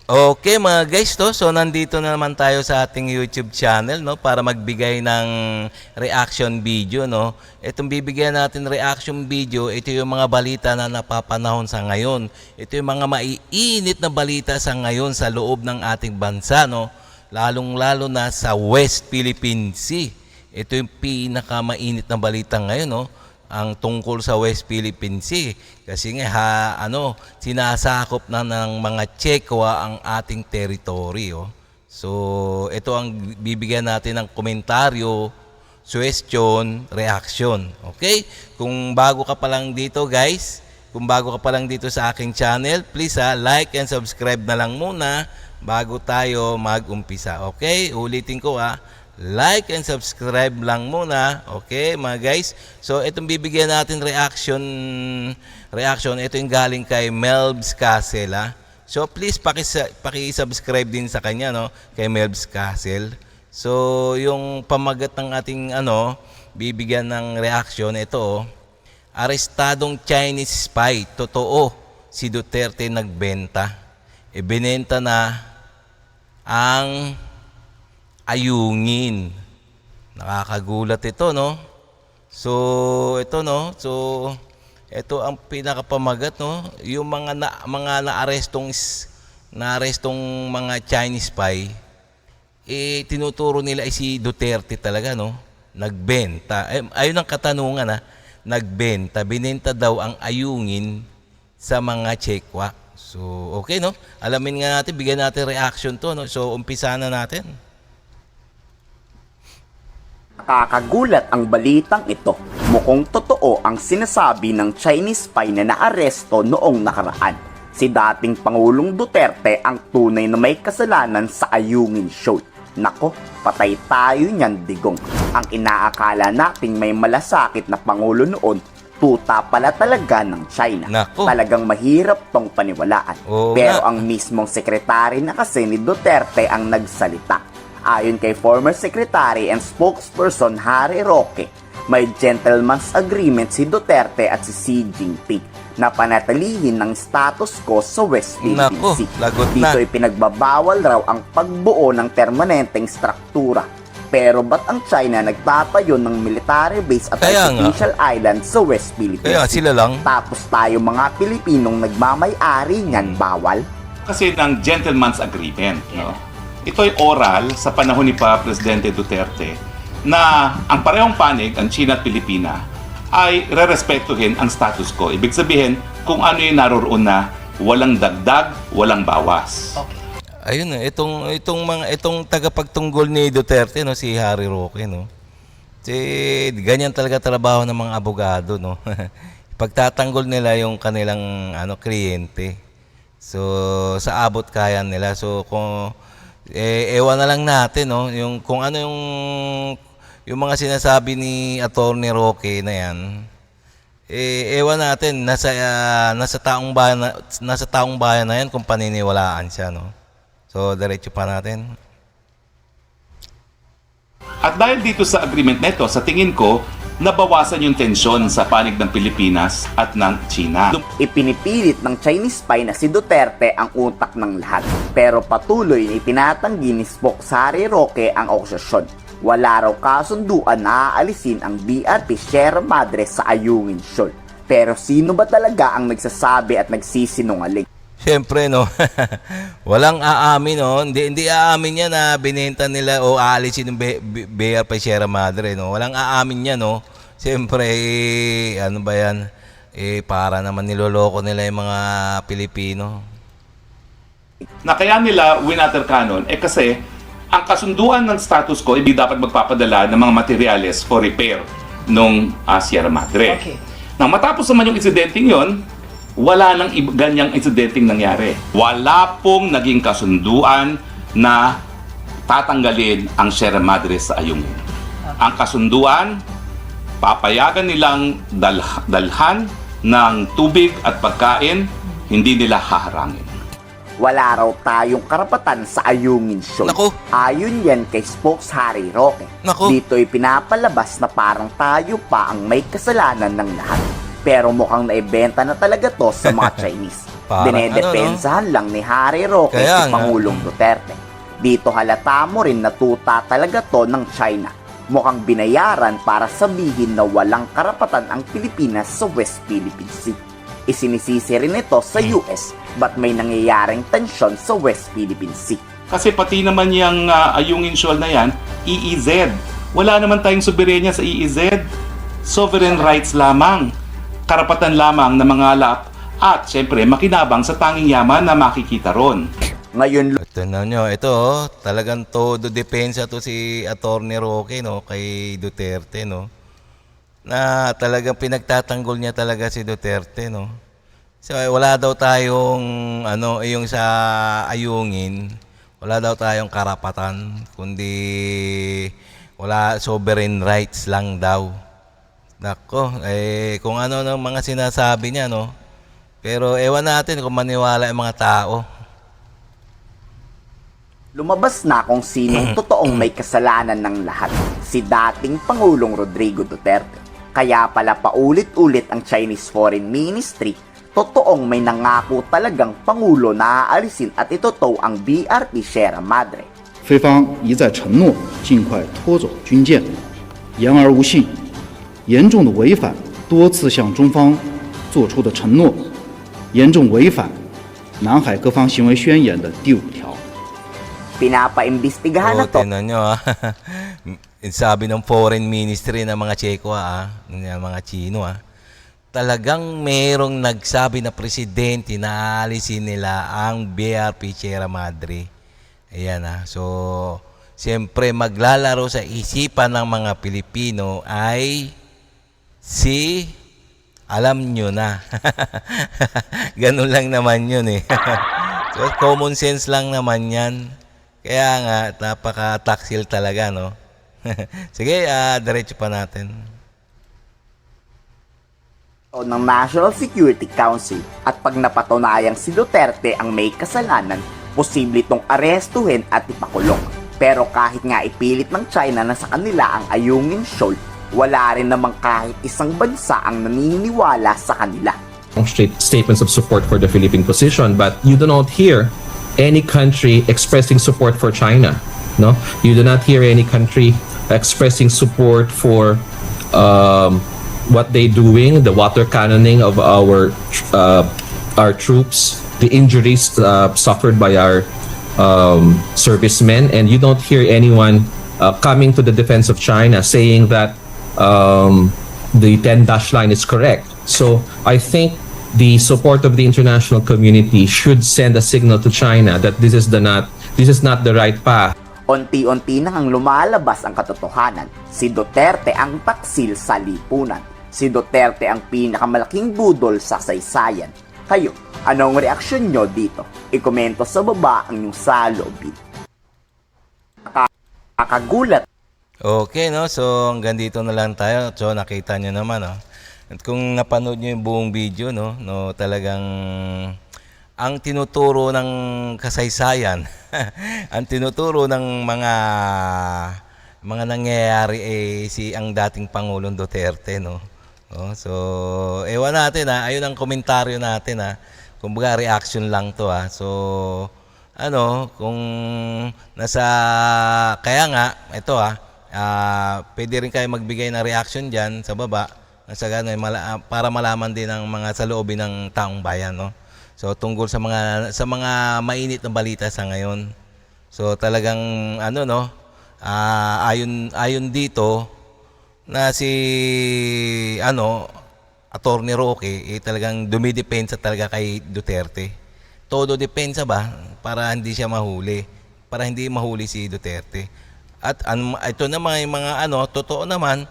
Okay mga guys, so nandito na naman tayo sa ating YouTube channel, no, para magbigay ng reaction video, no. Itong bibigyan natin reaction video, ito yung mga balita na napapanahon sa ngayon. Ito yung mga maiinit na balita sa ngayon sa loob ng ating bansa, no. Lalong-lalo na sa West Philippine Sea. Ito yung pinakamainit na balita ngayon, no, ang tungkol sa West Philippine Sea. Kasi nga sinasakop na ng mga Chekwa ang ating teritoryo. So ito ang bibigyan natin ng komentaryo, suggestion, reaction. Okay? Kung bago ka pa lang dito guys, kung bago ka pa lang dito sa aking channel, please like and subscribe na lang muna bago tayo mag-umpisa. Okay? Ulitin ko like and subscribe lang muna. Okay, mga guys. So, itong bibigyan natin reaction. Ito yung galing kay Melbs Castle. So, please paki-subscribe din sa kanya, no? Kay Melbs Castle. So, yung pamagat ng ating bibigyan ng reaction, ito, arestadong Chinese spy. Totoo, si Duterte nagbenta. Ibinenta na ang ayungin. Nakakagulat ito, no? So, ito, no? So, ito ang pinakapamagat, no? Yung mga naarestong mga Chinese spy, tinuturo nila si Duterte talaga, no? Nagbenta. Ayun ang katanungan, nagbenta. Binenta daw ang ayungin sa mga Chekwa. So, okay, no? Alamin nga natin, bigyan natin reaction to, no? So, umpisa na natin. Nakakagulat ang balitang ito. Mukhang totoo ang sinasabi ng Chinese spy na naaresto noong nakaraan. Si dating Pangulong Duterte ang tunay na may kasalanan sa ayungin show. Nako, patay tayo niyan, digong. Ang inaakala nating may malasakit na Pangulo noon, tuta pala talaga ng China. Nako. Talagang mahirap tong paniwalaan. Pero ang mismong sekretary na kasi ni Duterte ang nagsalita. Ayon kay former Secretary and spokesperson Harry Roque, may gentleman's agreement si Duterte at si Xi Jinping na panatilihin ng status quo sa West Philippine Sea. Dito ay pinagbabawal raw ang pagbuo ng permanenteng struktura. Pero ba't ang China nagtatayo ng military base at artificial island sa West Philippine Sea? Kaya sila lang. Tapos tayo mga Pilipinong nagmamay-ari niyan bawal? Kasi ng gentleman's agreement, no? Ito'y oral sa panahon ni Presidente Duterte na ang parehong panig, ang China at Pilipina, ay rerespetuhin ang status quo. Ibig sabihin, kung ano yung naroroon na walang dagdag, walang bawas. Okay. Ayun, itong tagapagtunggol ni Duterte, no, si Harry Roque, no. Ganyan talaga trabaho ng mga abogado, no. Pagtatanggol nila yung kanilang kliyente. So sa abot kaya nila. So kung ewan na lang natin, no, yung kung ano yung mga sinasabi ni Attorney Roque na yan. Ewan natin nasa taong bayan na yan kung paniniwalaan siya, no. So diretso pa natin. At dahil dito sa agreement nito, sa tingin ko, nabawasan yung tensyon sa panig ng Pilipinas at ng China. Ipinipilit ng Chinese spy na si Duterte ang utak ng lahat. Pero patuloy na itinatanggi ni Spokesari Roque ang akusasyon. Wala raw kasunduan na aalisin ang BRP Sierra Madre sa Ayungin Shoal. Pero sino ba talaga ang nagsasabi at nagsisinungaling? Siyempre, no. Walang aamin, no. Hindi aamin niya na binenta nila o aalisin ng BRP Sierra Madre, no. Walang aamin niya, no. Siyempre, ano ba yan? Para naman niloloko nila yung mga Pilipino. Na kaya nila winater canon, kasi ang kasunduan ng status quo, hindi dapat magpapadala ng mga materyales for repair nung Sierra Madre. Okay. Nang matapos naman yung insidenteng yon, wala nang ganyang insidenteng nangyari. Wala pong naging kasunduan na tatanggalin ang Sierra Madre sa Ayungin. Ang kasunduan, papayagan nilang dalhan ng tubig at pagkain, hindi nila haharangin. Wala raw tayong karapatan sa Ayungin Shoal. Naku. Ayon yan kay Spokes Harry Roque. Naku. Dito'y pinapalabas na parang tayo pa ang may kasalanan ng lahat. Pero mukhang naibenta na talaga to sa mga Chinese. Parang Dinedepensahan lang ni Harry Roque Kaya si nga. Pangulong Duterte. Dito halata mo rin na tuta talaga to ng China. Mukhang binayaran para sabihin na walang karapatan ang Pilipinas sa West Philippine Sea. Isinisisi rin ito sa US, ba't may nangyayaring tensyon sa West Philippine Sea. Kasi pati naman yung Ayungin Shoal na yan, EEZ. Wala naman tayong soberenya sa EEZ. Sovereign rights lamang. Karapatan lamang na mangalap at syempre makinabang sa tanging yaman na makikita ron. Ngayon Tignan nyo, ito oh, talagang todo depensa to si Atty. Roque, no, kay Duterte, no. Na talagang pinagtatanggol niya talaga si Duterte, no. So wala daw tayong yung sa Ayungin, wala daw tayong karapatan, kundi wala, sovereign rights lang daw. Nako, kung ano ng mga sinasabi niya, no. Pero ewan natin kung maniwala ang mga tao. lumabas na kung sinong totoong may kasalanan ng lahat, si dating Pangulong Rodrigo Duterte. Kaya pala paulit-ulit ang Chinese Foreign Ministry, totoong may nangako talagang Pangulo na aalisin at itotow ang BRP Sierra Madre. 菲方一再承诺尽快拖走军舰，言而无信，严重的违反多次向中方作出的承诺，严重违反南海各方行为宣言的第5条。 Pinapaimbestigahan na to Tingnan nyo sabi ng foreign ministry ng mga Tseko ng mga Chino talagang merong nagsabi na presidente na aalisin nila ang BRP Sierra Madre. Ayan so siyempre maglalaro sa isipan ng mga Pilipino ay alam nyo na. Ganun lang naman yun So common sense lang naman yan. Kaya nga, napaka-taksil talaga, no? Sige, diretso pa natin. ng National Security Council at pag napatunayang si Duterte ang may kasalanan, posible itong arestuhin at ipakulong. Pero kahit nga ipilit ng China na sa kanila ang Ayungin Shoal, wala rin namang kahit isang bansa ang naniniwala sa kanila. Statements of support for the Philippine position, but you do not hear any country expressing support for China. No, you do not hear any country expressing support for what they doing, the water cannoning of our troops, the injuries suffered by our servicemen, and you don't hear anyone coming to the defense of China saying that the 10-dash line is correct. So I think the support of the international community should send a signal to China that this is not the right path. Unti-unti nang lumalabas ang katotohanan. Si Duterte ang taksil sa lipunan. Si Duterte ang pinakamalaking budol sa saysayan. Kayo, anong reaksyon nyo dito? I-komento sa baba ang inyong saloobin. Nakakagulat. Okay, no? So, hanggang dito na lang tayo. So, nakita nyo naman, no? At kung napanood nyo yung buong video, no, talagang ang tinuturo ng kasaysayan, ang tinuturo ng mga nangyayari ang dating Pangulong Duterte, no. So, ewan natin ayun ang komentaryo natin kumbaga reaction lang to So, kung kaya nga ito pwede rin kayo magbigay ng reaction diyan sa baba. Sa ganun, para malaman din ng mga saloobin ng taong bayan, no? So tungkol sa mga mainit na balita sa ngayon. So talagang ayon dito na si Atty. Roque talagang dumidepensa talaga kay Duterte. Todo depensa ba para hindi siya mahuli, para hindi mahuli si Duterte. At ito naman yung mga totoo naman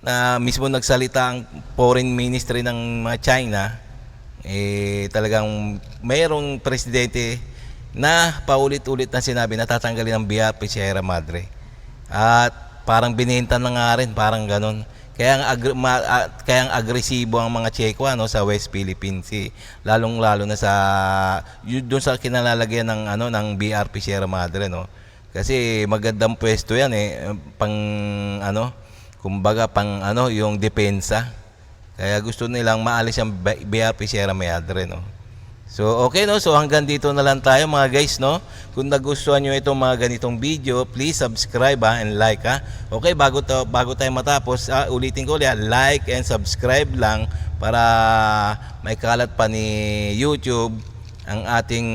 na mismo nagsalita ang foreign ministry ng China, talagang mayroong presidente na paulit-ulit na sinabi na tatanggalin ang BRP Sierra Madre. At parang binenta na nga rin, parang ganon. Kaya ang agresibo ang mga Tseko sa West Philippine Sea, lalong-lalo na doon sa kinalalagyan ng BRP Sierra Madre, no. Kasi magandang pwesto yan kumbaga yung depensa. Kaya gusto nilang maalis ang BRP Sierra Madre, no. So okay, no, so hanggang dito na lang tayo mga guys, no. Kung nagustuhan nyo itong mga ganitong video, please subscribe and like ha. Okay, bago tayo matapos, ulitin ko ulit, like and subscribe lang para may kalat pa ni YouTube ang ating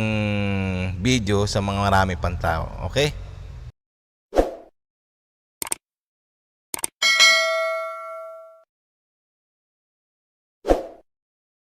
video sa mga marami pang tao. Okay?